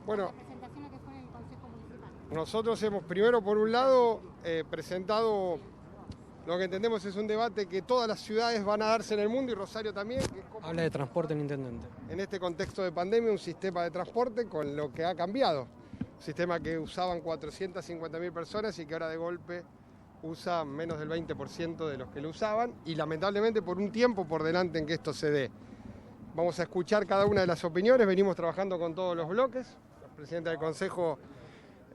Bueno, la presentación que fue en el Consejo Municipal? nosotros hemos primero, por un lado, presentado lo que entendemos es un debate que todas las ciudades van a darse en el mundo y Rosario también, que es como, Habla de transporte el intendente. en este contexto de pandemia, un sistema de transporte con lo que ha cambiado. Un sistema que usaban 450.000 personas y que ahora de golpe usa menos del 20% de los que lo usaban y lamentablemente por un tiempo por delante en que esto se dé. Vamos a escuchar cada una de las opiniones, venimos trabajando con todos los bloques, el presidente del Consejo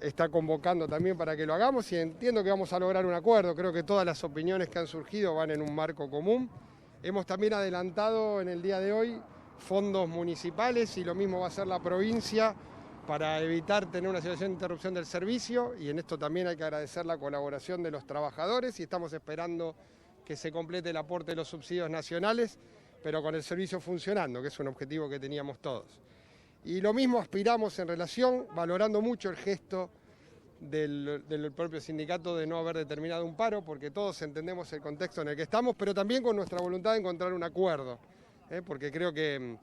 está convocando también para que lo hagamos y entiendo que vamos a lograr un acuerdo. Creo que todas las opiniones que han surgido van en un marco común. Hemos también adelantado en el día de hoy fondos municipales y lo mismo va a hacer la provincia para evitar tener una situación de interrupción del servicio y en esto también hay que agradecer la colaboración de los trabajadores y estamos esperando que se complete el aporte de los subsidios nacionales, pero con el servicio funcionando, que es un objetivo que teníamos todos. Y lo mismo aspiramos en relación, valorando mucho el gesto del propio sindicato de no haber determinado un paro, porque todos entendemos el contexto en el que estamos, pero también con nuestra voluntad de encontrar un acuerdo, porque creo que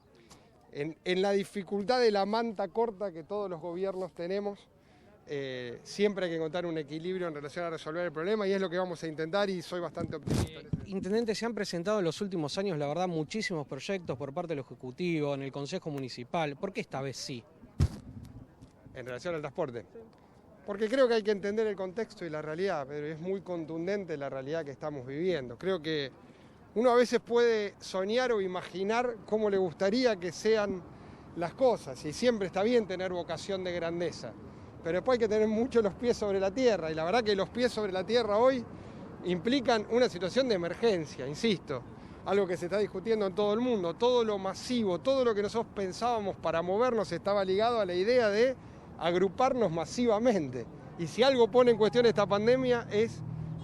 en la dificultad de la manta corta que todos los gobiernos tenemos, siempre hay que encontrar un equilibrio en relación a resolver el problema y es lo que vamos a intentar y soy bastante optimista. Intendente, se han presentado en los últimos años, la verdad, muchísimos proyectos por parte del Ejecutivo, en el Consejo Municipal. ¿Por qué esta vez sí? En relación al transporte. Porque creo que hay que entender el contexto y la realidad, pero es muy contundente la realidad que estamos viviendo. Creo que uno a veces puede soñar o imaginar cómo le gustaría que sean las cosas y siempre está bien tener vocación de grandeza. Pero después hay que tener mucho los pies sobre la tierra y la verdad que los pies sobre la tierra hoy implican una situación de emergencia, insisto, algo que se está discutiendo en todo el mundo, todo lo masivo, todo lo que nosotros pensábamos para movernos estaba ligado a la idea de agruparnos masivamente. Y si algo pone en cuestión esta pandemia es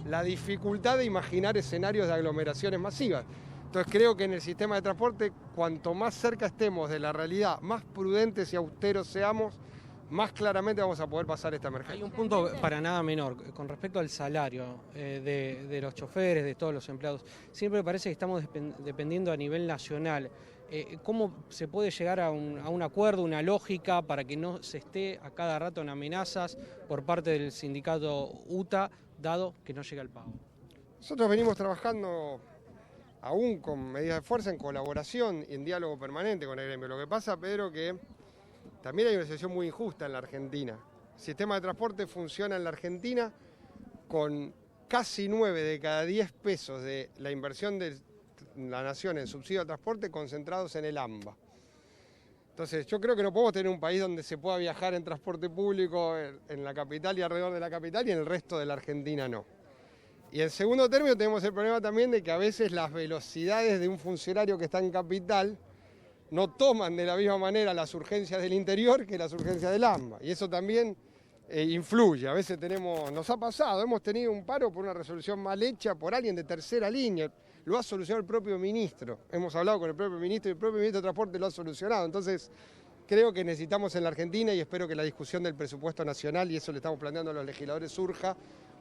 la dificultad de imaginar escenarios de aglomeraciones masivas. Entonces creo que en el sistema de transporte, cuanto más cerca estemos de la realidad, más prudentes y austeros seamos, más claramente vamos a poder pasar esta emergencia. Hay un punto para nada menor, con respecto al salario de los choferes, de todos los empleados. Siempre parece que estamos dependiendo a nivel nacional. ¿Cómo se puede llegar a un acuerdo, una lógica para que no se esté a cada rato en amenazas por parte del sindicato UTA, dado que no llega el pago? Nosotros venimos trabajando aún con medidas de fuerza, en colaboración y en diálogo permanente con el gremio. Lo que pasa, Pedro, que también hay una situación muy injusta en la Argentina. El sistema de transporte funciona en la Argentina con casi 9 de cada 10 pesos de la inversión de la nación en subsidio al transporte concentrados en el AMBA. Entonces yo creo que no podemos tener un país donde se pueda viajar en transporte público en la capital y alrededor de la capital y en el resto de la Argentina no. Y en segundo término tenemos el problema también de que a veces las velocidades de un funcionario que está en capital no toman de la misma manera las urgencias del interior que las urgencias del AMBA. Y eso también influye. A veces nos ha pasado, hemos tenido un paro por una resolución mal hecha por alguien de tercera línea. Lo ha solucionado el propio ministro. Hemos hablado con el propio ministro y el propio ministro de Transporte lo ha solucionado. Entonces, creo que necesitamos en la Argentina, y espero que la discusión del presupuesto nacional, y eso le estamos planteando a los legisladores, surja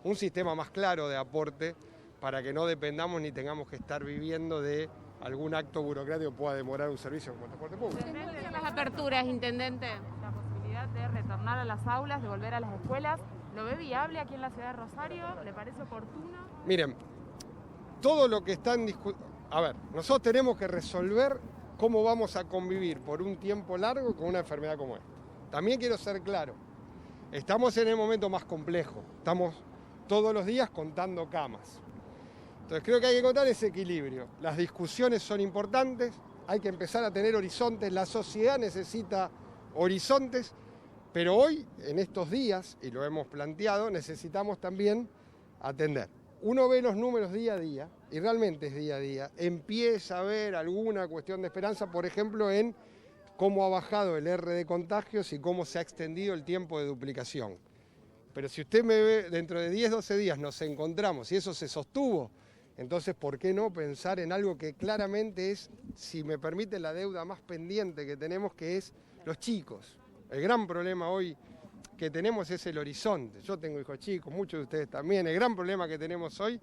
un sistema más claro de aporte para que no dependamos ni tengamos que estar viviendo de algún acto burocrático que pueda demorar un servicio como el transporte público. ¿Intendente, las aperturas, intendente? La posibilidad de retornar a las aulas, de volver a las escuelas, ¿lo ve viable aquí en la ciudad de Rosario? ¿Le parece oportuno? Miren, todo lo que está en discusión... A ver, nosotros tenemos que resolver cómo vamos a convivir por un tiempo largo con una enfermedad como esta. También quiero ser claro, estamos en el momento más complejo, estamos todos los días contando camas. Entonces creo que hay que encontrar ese equilibrio. Las discusiones son importantes, hay que empezar a tener horizontes, la sociedad necesita horizontes, pero hoy, en estos días, y lo hemos planteado, necesitamos también atender. Uno ve los números día a día, y realmente es día a día, empieza a haber alguna cuestión de esperanza, por ejemplo, en cómo ha bajado el R de contagios y cómo se ha extendido el tiempo de duplicación. Pero si usted me ve, dentro de 10, 12 días nos encontramos y eso se sostuvo, entonces, ¿por qué no pensar en algo que claramente es, si me permite, la deuda más pendiente que tenemos, que es los chicos? El gran problema hoy que tenemos es el horizonte. Yo tengo hijos chicos, muchos de ustedes también. El gran problema que tenemos hoy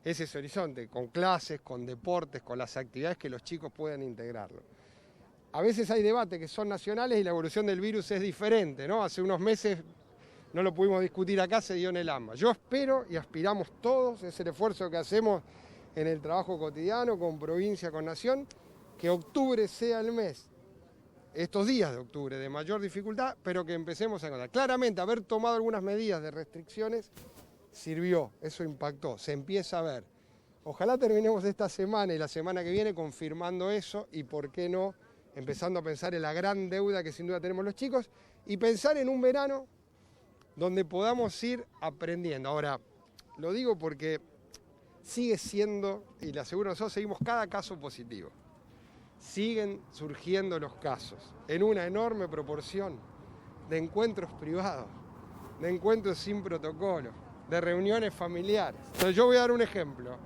es ese horizonte, con clases, con deportes, con las actividades que los chicos puedan integrarlo. a veces hay debates que son nacionales y la evolución del virus es diferente, ¿no? Hace unos meses no lo pudimos discutir acá, se dio en el AMBA. Yo espero y aspiramos todos, es el esfuerzo que hacemos en el trabajo cotidiano, con provincia, con nación, que octubre sea el mes, estos días de octubre, de mayor dificultad, pero que empecemos a encontrar. Claramente, haber tomado algunas medidas de restricciones sirvió, eso impactó, se empieza a ver. Ojalá terminemos esta semana y la semana que viene confirmando eso y, ¿por qué no?, empezando a pensar en la gran deuda que sin duda tenemos los chicos y pensar en un verano donde podamos ir aprendiendo. Ahora, lo digo porque sigue siendo, y le aseguro, nosotros seguimos cada caso positivo. Siguen surgiendo los casos en una enorme proporción de encuentros privados, de encuentros sin protocolo, de reuniones familiares. Entonces yo voy a dar un ejemplo.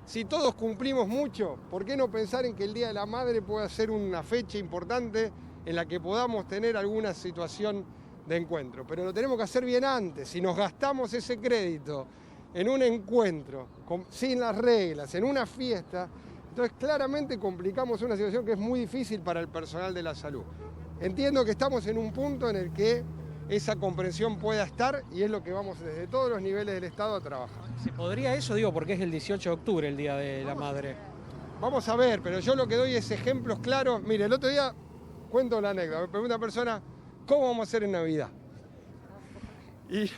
Si todos cumplimos mucho, ¿por qué no pensar en que el Día de la Madre pueda ser una fecha importante en la que podamos tener alguna situación de encuentro? Pero lo tenemos que hacer bien antes. Si nos gastamos ese crédito en un encuentro, sin las reglas, en una fiesta, entonces claramente complicamos una situación que es muy difícil para el personal de la salud. Entiendo que estamos en un punto en el que esa comprensión pueda estar y es lo que vamos desde todos los niveles del Estado a trabajar. ¿Se podría eso? Digo, porque es el 18 de octubre, el Día de la Madre. Vamos a ver, pero yo lo que doy es ejemplos claros. Mire, el otro día cuento la anécdota, me pregunta una persona, ¿cómo vamos a hacer en Navidad? Y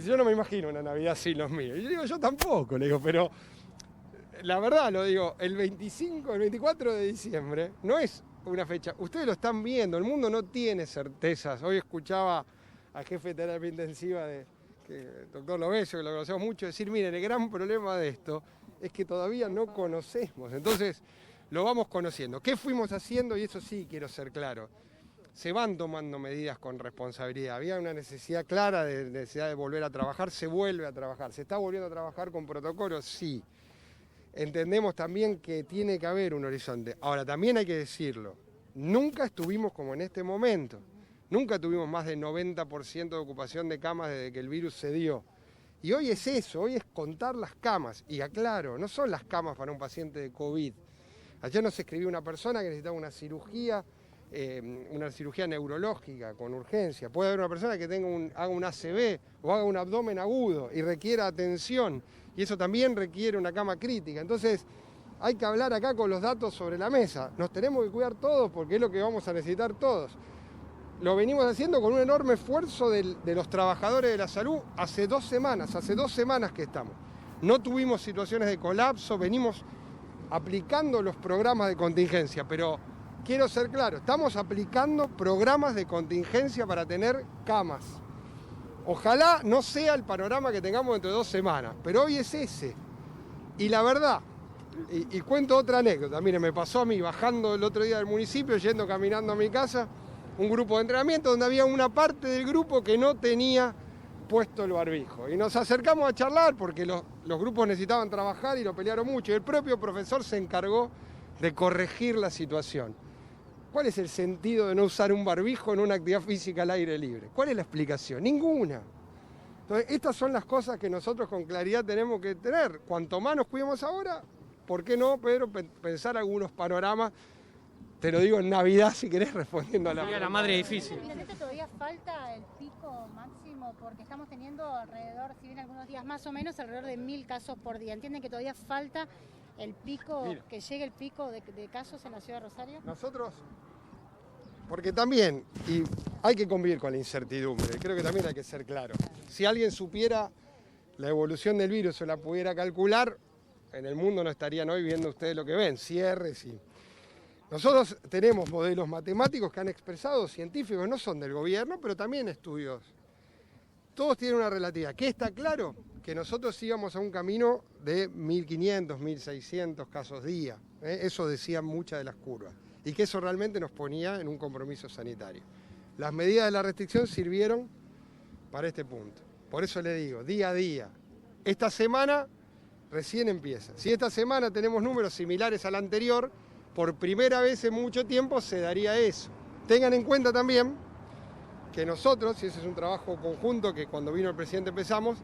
yo no me imagino una Navidad sin los míos. Y yo digo, yo tampoco, le digo, pero la verdad lo digo, el 24 de diciembre no es una fecha. Ustedes lo están viendo, el mundo no tiene certezas. Hoy escuchaba al jefe de terapia intensiva, el doctor Lovesio, que lo conocemos mucho, decir, miren, el gran problema de esto es que todavía no conocemos. Entonces, lo vamos conociendo. ¿Qué fuimos haciendo? Y eso sí quiero ser claro. Se van tomando medidas con responsabilidad. Había una necesidad clara de necesidad de volver a trabajar, se vuelve a trabajar. ¿Se está volviendo a trabajar con protocolos? Sí. Entendemos también que tiene que haber un horizonte. Ahora, también hay que decirlo, nunca estuvimos como en este momento. Nunca tuvimos más del 90% de ocupación de camas desde que el virus se dio. Y hoy es eso, hoy es contar las camas. Y aclaro, no son las camas para un paciente de COVID. Ayer nos escribió una persona que necesitaba una cirugía neurológica con urgencia. Puede haber una persona que haga un ACV o haga un abdomen agudo y requiera atención. Y eso también requiere una cama crítica. Entonces, hay que hablar acá con los datos sobre la mesa. Nos tenemos que cuidar todos porque es lo que vamos a necesitar todos. Lo venimos haciendo con un enorme esfuerzo de los trabajadores de la salud hace 2 semanas que estamos. No tuvimos situaciones de colapso, venimos aplicando los programas de contingencia, pero quiero ser claro, estamos aplicando programas de contingencia para tener camas. Ojalá no sea el panorama que tengamos dentro de 2 semanas, pero hoy es ese. Y la verdad, y cuento otra anécdota, mire, me pasó a mí bajando el otro día del municipio, yendo caminando a mi casa, un grupo de entrenamiento donde había una parte del grupo que no tenía puesto el barbijo. Y nos acercamos a charlar porque los grupos necesitaban trabajar y lo pelearon mucho. Y el propio profesor se encargó de corregir la situación. ¿Cuál es el sentido de no usar un barbijo en una actividad física al aire libre? ¿Cuál es la explicación? Ninguna. Entonces, estas son las cosas que nosotros con claridad tenemos que tener. Cuanto más nos cuidemos ahora, ¿por qué no, Pedro, pensar algunos panoramas? Te lo digo en Navidad, si querés, respondiendo a la pregunta. La madre es difícil. ¿Intendente, todavía falta el pico máximo? Porque estamos teniendo alrededor, si bien algunos días más o menos, alrededor de 1000 casos por día. ¿Entienden que todavía falta el pico, que llegue el pico de casos en la ciudad de Rosario? Nosotros, porque también, y hay que convivir con la incertidumbre, creo que también hay que ser claro. Si alguien supiera la evolución del virus o la pudiera calcular, en el mundo no estarían hoy viendo ustedes lo que ven, cierres y... Nosotros tenemos modelos matemáticos que han expresado científicos, no son del gobierno, pero también estudios. Todos tienen una relatividad. ¿Qué está claro? Que nosotros íbamos a un camino de 1.500, 1.600 casos día. Eso decían muchas de las curvas. Y que eso realmente nos ponía en un compromiso sanitario. Las medidas de la restricción sirvieron para este punto. Por eso le digo, día a día. Esta semana recién empieza. Si esta semana tenemos números similares al anterior, por primera vez en mucho tiempo se daría eso. Tengan en cuenta también que nosotros, y ese es un trabajo conjunto que cuando vino el presidente empezamos,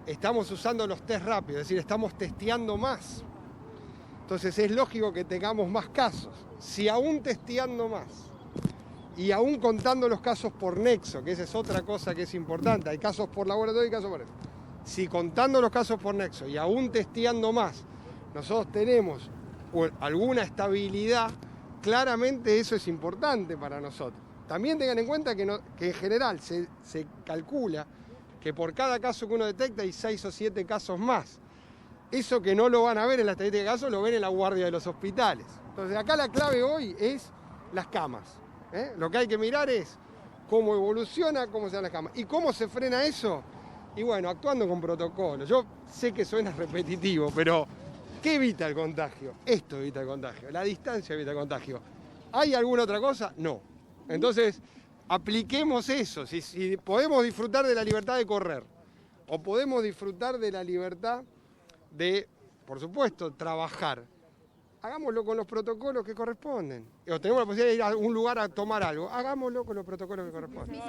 estamos usando los test rápidos, es decir, estamos testeando más. Entonces es lógico que tengamos más casos. Si aún testeando más y aún contando los casos por nexo, que esa es otra cosa que es importante, hay casos por laboratorio y casos por nexo. Si contando los casos por nexo y aún testeando más, nosotros tenemos alguna estabilidad, claramente eso es importante para nosotros. También tengan en cuenta que en general se calcula que por cada caso que uno detecta hay 6 o 7 casos más. Eso que no lo van a ver en la estadística de casos, lo ven en la guardia de los hospitales. Entonces acá la clave hoy es las camas. Lo que hay que mirar es cómo evoluciona, cómo se dan las camas. ¿Y cómo se frena eso? Y bueno, actuando con protocolos. Yo sé que suena repetitivo, pero ¿qué evita el contagio? Esto evita el contagio, la distancia evita el contagio. ¿Hay alguna otra cosa? No. Entonces, apliquemos eso. Si podemos disfrutar de la libertad de correr, o podemos disfrutar de la libertad de, por supuesto, trabajar, hagámoslo con los protocolos que corresponden. O tenemos la posibilidad de ir a un lugar a tomar algo, hagámoslo con los protocolos que corresponden.